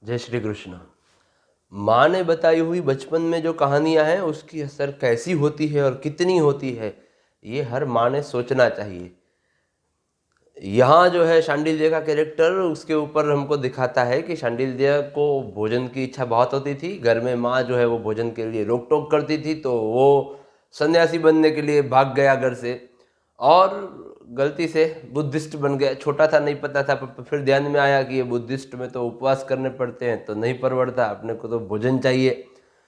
जय श्री कृष्ण। माँ ने बताई हुई बचपन में जो कहानियाँ हैं उसकी असर कैसी होती है और कितनी होती है, ये हर माँ ने सोचना चाहिए। यहाँ जो है शांडिल्य का कैरेक्टर, उसके ऊपर हमको दिखाता है कि शांडिल्य को भोजन की इच्छा बहुत होती थी। घर में माँ जो है वो भोजन के लिए रोक टोक करती थी, तो वो सन्यासी बनने के लिए भाग गया घर से और गलती से बुद्धिस्ट बन गया। छोटा था, नहीं पता था, पर फिर ध्यान में आया कि ये बुद्धिस्ट में तो उपवास करने पड़ते हैं, तो नहीं परवड़ता, अपने को तो भोजन चाहिए।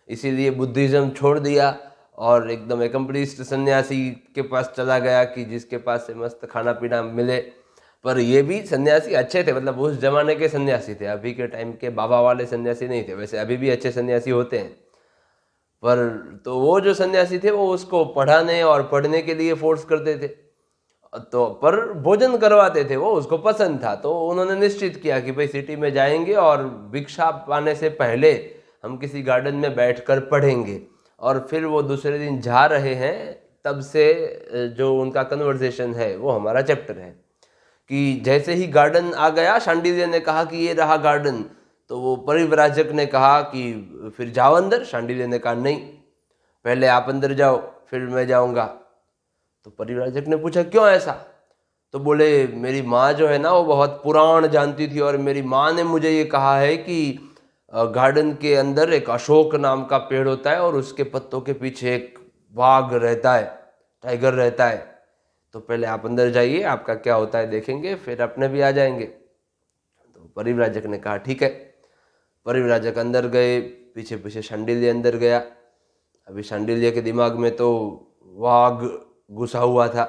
इसीलिए बुद्धिज़्म छोड़ दिया और एकदम एकम्प्लिस्ड सन्यासी के पास चला गया कि जिसके पास से मस्त खाना पीना मिले। पर ये भी सन्यासी अच्छे थे, मतलब उस जमाने के सन्यासी थे, अभी के टाइम के बाबा वाले सन्यासी नहीं थे। वैसे अभी भी अच्छे सन्यासी होते हैं, पर तो वो जो सन्यासी थे वो उसको पढ़ाने और पढ़ने के लिए फोर्स करते थे, तो पर भोजन करवाते थे, वो उसको पसंद था। तो उन्होंने निश्चित किया कि भाई सिटी में जाएंगे और भिक्षा पाने से पहले हम किसी गार्डन में बैठकर पढ़ेंगे। और फिर वो दूसरे दिन जा रहे हैं, तब से जो उनका कन्वर्सेशन है वो हमारा चैप्टर है कि जैसे ही गार्डन आ गया, शांडिल्य ने कहा कि ये रहा गार्डन। तो वो परिव्राजक ने कहा कि फिर जाओ अंदर। शांडिल्य ने कहा नहीं, पहले आप अंदर जाओ फिर मैं जाऊंगा। तो परिव्राजक ने पूछा क्यों ऐसा? तो बोले मेरी माँ जो है ना वो बहुत पुराण जानती थी, और मेरी माँ ने मुझे ये कहा है कि गार्डन के अंदर एक अशोक नाम का पेड़ होता है और उसके पत्तों के पीछे एक बाघ रहता है, टाइगर रहता है। तो पहले आप अंदर जाइए, आपका क्या होता है देखेंगे, फिर अपने भी आ जाएंगे। तो परिव्राजक ने कहा ठीक है। परिव्राजक अंदर गए, पीछे पीछे शांडिल्य अंदर गया। अभी शांडिल्य के दिमाग में तो वाघ घुसा हुआ था,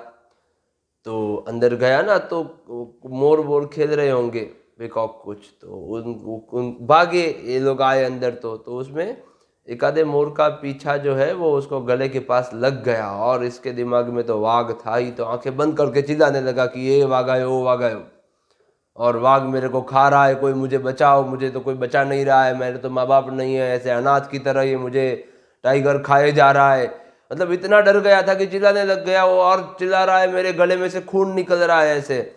तो अंदर गया ना तो मोर वोर खेल रहे होंगे, पिकॉक कुछ, तो उन भागे ये लोग आए अंदर। तो उसमें एक आधे मोर का पीछा जो है वो उसको गले के पास लग गया, और इसके दिमाग में तो वाघ था ही, तो आंखें बंद करके चिल्लाने लगा कि ये वाघ आयो, वो वाघ आयो, और वाघ मेरे को खा रहा है, कोई मुझे बचाओ, मुझे तो कोई बचा नहीं रहा है, मेरे तो माँ बाप नहीं है, ऐसे अनाथ की तरह ये मुझे टाइगर खाए जा रहा है। मतलब इतना डर गया था कि चिल्लाने लग गया वो, और चिल्ला रहा है मेरे गले में से खून निकल रहा है ऐसे।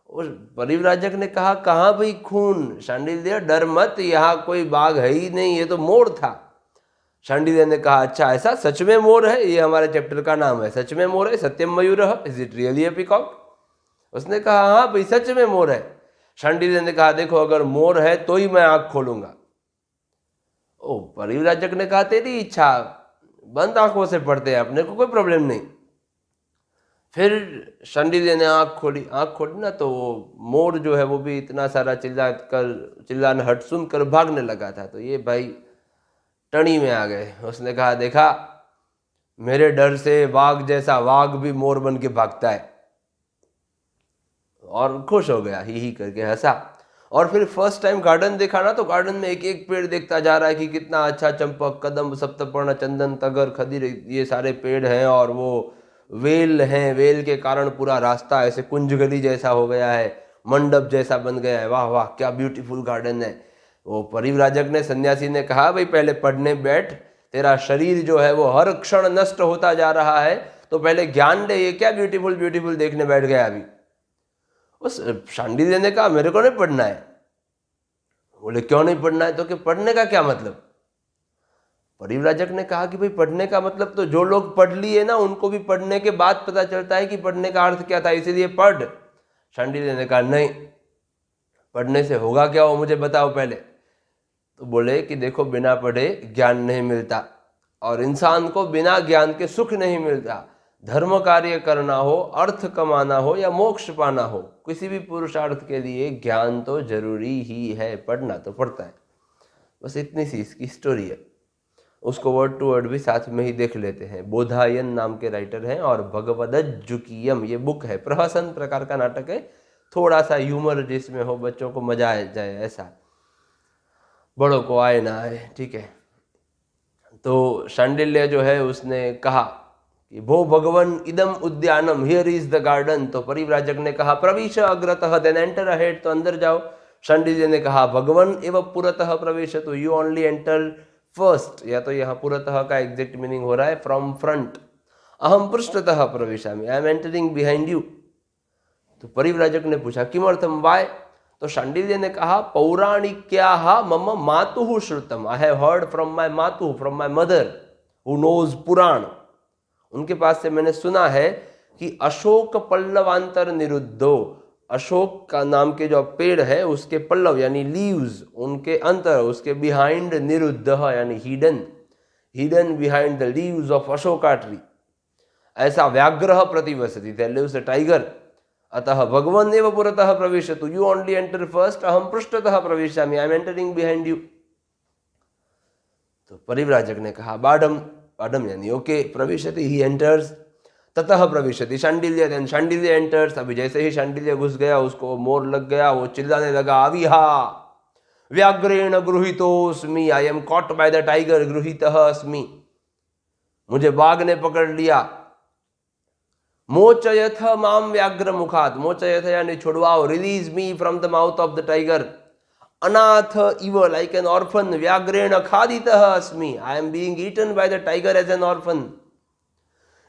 उस परिव्राजक ने कहा कहाँ भाई खून? शांडिल्य डर मत, यहाँ कोई बाघ है ही नहीं, ये तो मोर था। शांडिल्य ने कहा अच्छा ऐसा, सच में मोर है? ये हमारे चैप्टर का नाम है, सच में मोर है, सत्यम मयूरः, is it really a peacock? उसने कहा हाँ भाई सच में मोर है। शांडिल्य ने कहा देखो अगर मोर है तो ही मैं आंख खोलूंगा। ओ, परिव्राजक ने कहा तेरी इच्छा, बंद आंखों से पढ़ते हैं, अपने को कोई प्रॉब्लम नहीं। फिर शांडिल्य ने आंख खोली। आंख खोली ना तो वो मोर जो है वो भी इतना सारा चिल्लाहट सुनकर भागने लगा था। तो ये भाई टणी में आ गए। उसने कहा देखा, मेरे डर से वाघ जैसा वाघ भी मोर बन के भागता है, और खुश हो गया, ही करके हंसा। और फिर फर्स्ट टाइम गार्डन देखा ना, तो गार्डन में एक एक पेड़ देखता जा रहा है कि कितना अच्छा, चंपक, कदम, सप्तपर्ण, चंदन, तगर, खदीर, ये सारे पेड़ हैं। और वो वेल हैं, वेल के कारण पूरा रास्ता ऐसे कुंज गली जैसा हो गया है, मंडप जैसा बन गया है। वाह वाह क्या ब्यूटीफुल गार्डन है। वो परिव्राजक ने, सन्यासी ने कहा भाई पहले पढ़ने बैठ, तेरा शरीर जो है वो हर क्षण नष्ट होता जा रहा है, तो पहले ज्ञान ले, ये क्या ब्यूटीफुल ब्यूटीफुल देखने बैठ गया अभी। उस शांडिल्य ने कहा मेरे को नहीं पढ़ना है। बोले क्यों नहीं पढ़ना है? तो कि पढ़ने का क्या मतलब? परिव्राजक ने कहा कि भाई पढ़ने का मतलब तो जो लोग पढ़ लिए ना उनको भी पढ़ने के बाद पता चलता है कि पढ़ने का अर्थ क्या था, इसीलिए पढ़। शांडिल्य ने कहा नहीं, पढ़ने से होगा क्या, वो मुझे बताओ पहले। तो बोले कि देखो बिना पढ़े ज्ञान नहीं मिलता, और इंसान को बिना ज्ञान के सुख नहीं मिलता। धर्म कार्य करना हो, अर्थ कमाना हो या मोक्ष पाना हो, किसी भी पुरुषार्थ के लिए ज्ञान तो जरूरी ही है, पढ़ना तो पड़ता है। बस इतनी सी इसकी स्टोरी है। उसको वर्ड टू वर्ड भी साथ में ही देख लेते हैं। बोधायन नाम के राइटर हैं, और भगवदज्जुकीयम ये बुक है, प्रहसन प्रकार का नाटक है, थोड़ा सा ह्यूमर जिसमें हो, बच्चों को मजा आ जाए ऐसा, बड़ों को आए ना आए, ठीक है। तो शांडिल्य जो है उसने कहा कि भो भगवन इदम उद्यानम, हियर इज द गार्डन। तो परिव्राजक ने कहा प्रविश अग्रतः, देन एंटर अहेड, तो अंदर जाओ। शांडिल्य ने कहा भगवन एवं पुरतः प्रवेश, तो यू ओनली एंटर फर्स्ट, या तो यहाँ पुरतः का एग्जैक्ट मीनिंग हो रहा है फ्रॉम फ्रंट। अहम पृष्ठतः प्रवेशामि, I am entering behind you. तो परिव्राजक ने पूछा किमर्थम, वाय? तो शांडिल्य ने कहा पौराणिक्याः मम मातुः श्रुतम, I have heard from my मातु, from my mother who knows Purana. उनके पास से मैंने सुना है कि अशोक पल्लवांतर निरुद्धो, अशोक का नाम के जो पेड़ है उसके पल्लव यानी लीव्स, उनके अंतर, उसके बिहाइंड निरुद्ध यानी hidden, hidden behind the leaves of Ashoka tree, ऐसा व्याघ्र प्रतिवसति, देयर लिव्स अ टाइगर, अतः भगवान एव पुरतः प्रविशतु, यू ओनली एंटर फर्स्ट, अहम पृष्ठतः प्रविशामि, I am entering behind you. तो परिव्राजक ने कहा बाडम, बाडम यानी ओके, प्रविशति, ही एंटर्स, ततः प्रविशति शांडिल्य, देन शांडिल्य एंटर्स। अभी जैसे ही शांडिल्य घुस गया उसको मोर लग गया, वो चिल्लाने लगा अविहा व्याघ्रेण गृहीतोस्मि, I am caught by the tiger गृहीतः अस्मि, मुझे बाघ ने पकड़ लिया। मोचयथ माम व्याघ्र मुखात, मोचयथ यानी छुड़वाओ, release me from the mouth of the tiger. अनाथ इव लाइक एन ऑर्फन, व्याघ्रेण खादितः अस्मि, I am being eaten by the tiger as an orphan.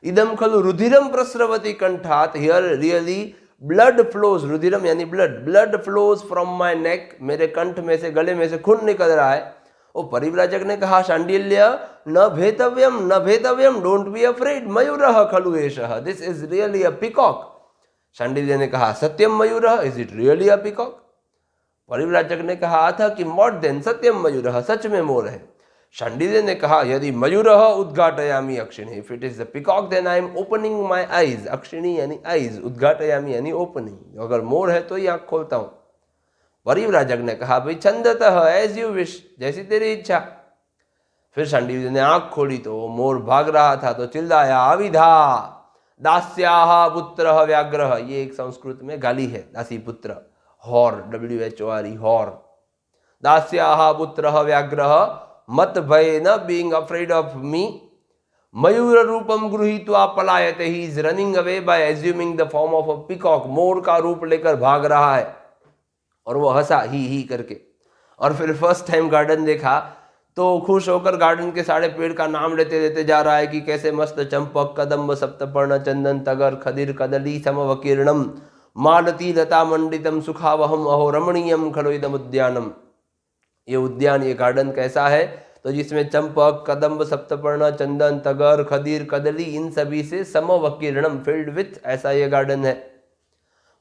इदम खलु रुधिरम प्रस्रवति कंठात, हियर रियली ब्लड फ्लोज, रुधिरम यानी blood, blood flows from my neck, मेरे कंठ में से, गले में से खून निकल रहा है। ओ परिव्राजक ने कहा शांडिल्य न भेतव्यम, न भेतव्यम, डोंट बी अफ्रेड, मयूरः खलु एषः, this is really a peacock. Shandilya ने कहा सत्यम मयूरः, is it really a peacock? परिव्राजक ने कहा था कि मॉट देन सत्यम मयूरः, सच में मोर है। शांडिल्य ने कहा यदि मयूरः उद्घाटयामि अक्षिणी, if it is the peacock then I am opening my eyes, अक्षिणी यानी आईज, उद्घाटयामि यानी ओपनिंग, अगर मोर है तो ही आंख खोलता हूं। परिव्राजक ने कहा भाई छंदतः, एज यू विश, जैसी तेरी इच्छा। फिर शांडिल्य ने आंख खोली तो वो मोर भाग रहा था, तो चिल्लाया अविधा दास्याः पुत्रः व्याघ्रः, ये एक संस्कृत में गाली है, दासी पुत्र, हॉर, WHORE, हॉर। दास्याः पुत्रः व्याघ्रः मत भय न, बीइंग अफ्रेड ऑफ मी, मयूर रूपम गृहीत्वा पलायते, he is running away by assuming the form of a peacock, मोर का रूप लेकर भाग रहा है। और वो हंसा ही करके, और फिर फर्स्ट टाइम गार्डन देखा तो खुश होकर गार्डन के सारे पेड़ का नाम लेते लेते जा रहा है कि कैसे मस्त चंपक, कदम्ब, सप्तपर्ण, चंदन, तगर, खदिर, कदली, समवकीर्णम, मालती, लता मंडितम, सुखावहम, अहो रमणीयम खलो इदम उद्यानम। ये उद्यान, ये गार्डन कैसा है? तो जिसमें चंपक, कदम्ब, सप्तपर्ण, चंदन, तगर, खदीर, कदली, इन सभी से समवकीर्णम, फिल्ड विथ, ऐसा ये गार्डन है।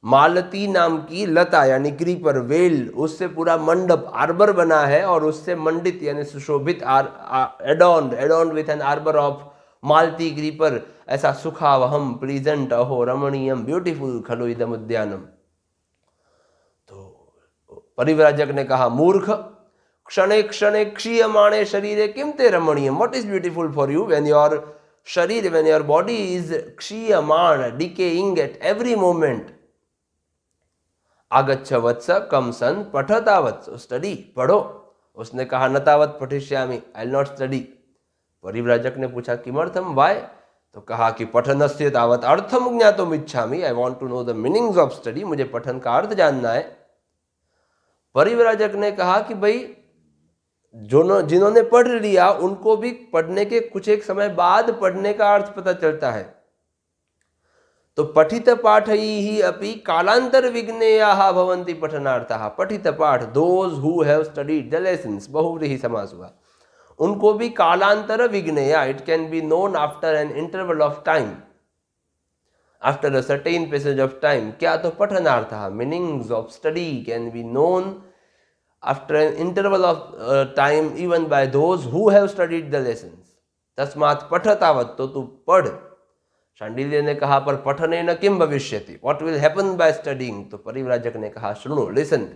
मालती नाम की लता यानी क्रीपर, वेल, उससे पूरा मंडप, आर्बर बना है, और उससे मंडित यानी सुशोभित, adorned with an arbour of Malati creeper, ऐसा सुखावहम, प्लीजेंट, अहो रमणीयम, ब्यूटीफुल खलु इदम उद्यानम। तो परिव्राजक ने कहा मूर्ख, क्षणे क्षणे क्षीयमाणे शरीरे किम ते रमणीयम, what is beautiful for you when your शरीर, व्हेन योर बॉडी इज क्षीयमाण, डिकेइंग एट एवरी मोमेंट। आगच्छ वत्स कम सन पठतावत्, स्टडी, पढ़ो। उसने कहा नतावत् पठिष्यामि, आई विल नॉट स्टडी। परिव्राजक ने पूछा किमर्थम, वाई? तो कहा कि पठनस्य तावत् अर्थम ज्ञातुम इच्छामि, I want to know the meanings of study, मुझे पठन का अर्थ जानना है। परिव्राजक ने कहा कि भाई जिन्होंने पढ़ लिया उनको भी पढ़ने के कुछ एक समय बाद पढ़ने का अर्थ पता चलता है। तो पठित पाठैः अपि कालांतर विज्ञेयाः भवन्ति पठनार्थाः, पठित पाठ, those who have studied the lessons, बहुव्रीहि समास हुआ, उनको भी कालांतर विज्ञेया, it can be known after an interval of time, after a certain passage of time. क्या? तो पठनार्थाः, meanings of study can be known after an interval of time even by those who have studied the lessons. तस्मात् पठतावत्, तो तू पढ़। शांडिल्य ने कहा पर पठनेन किम भविष्यति, what will happen by studying? तो परिव्राजक ने कहा सुनो, listen,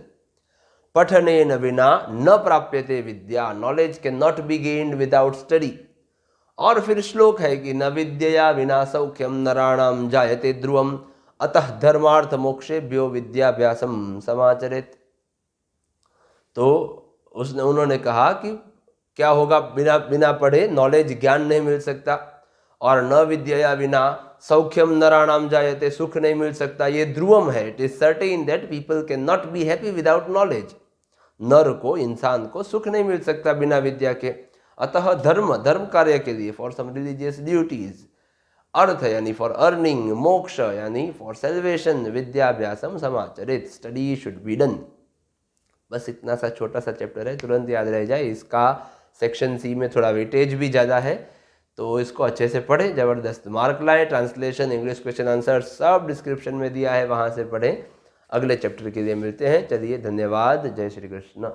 पठनेन विना न प्राप्यते विद्या, knowledge cannot be gained without study। और फिर श्लोक है कि न विद्यया विना सौख्यम नराणाम जायते ध्रुवम, अतः धर्मार्थ मोक्षेभ्यो विद्याभ्यासम समाचरेत्। तो उन्होंने कहा कि क्या होगा, बिना पढ़े नॉलेज, ज्ञान नहीं मिल सकता, और न विद्या विना सौख्यम नराणाम जायते, सुख नहीं मिल सकता, ये ध्रुवम है, it is certain that people can not be happy without knowledge. नर को, इंसान को सुख नहीं मिल सकता बिना विद्या के। अतः धर्म कार्य के लिए, फॉर सम रिलीजियस ड्यूटीज, अर्थ यानी फॉर अर्निंग, मोक्ष यानी फॉर सेल्वेशन, विद्याभ्यासम समाचरित, स्टडी शुड बी डन। बस इतना सा छोटा सा चैप्टर है, तुरंत याद रह जाए। इसका सेक्शन सी में थोड़ा वेटेज भी ज़्यादा है, तो इसको अच्छे से पढ़ें, ज़बरदस्त मार्क लाएं। ट्रांसलेशन, इंग्लिश क्वेश्चन आंसर सब डिस्क्रिप्शन में दिया है, वहाँ से पढ़ें। अगले चैप्टर के लिए मिलते हैं। चलिए, धन्यवाद। जय श्री कृष्ण।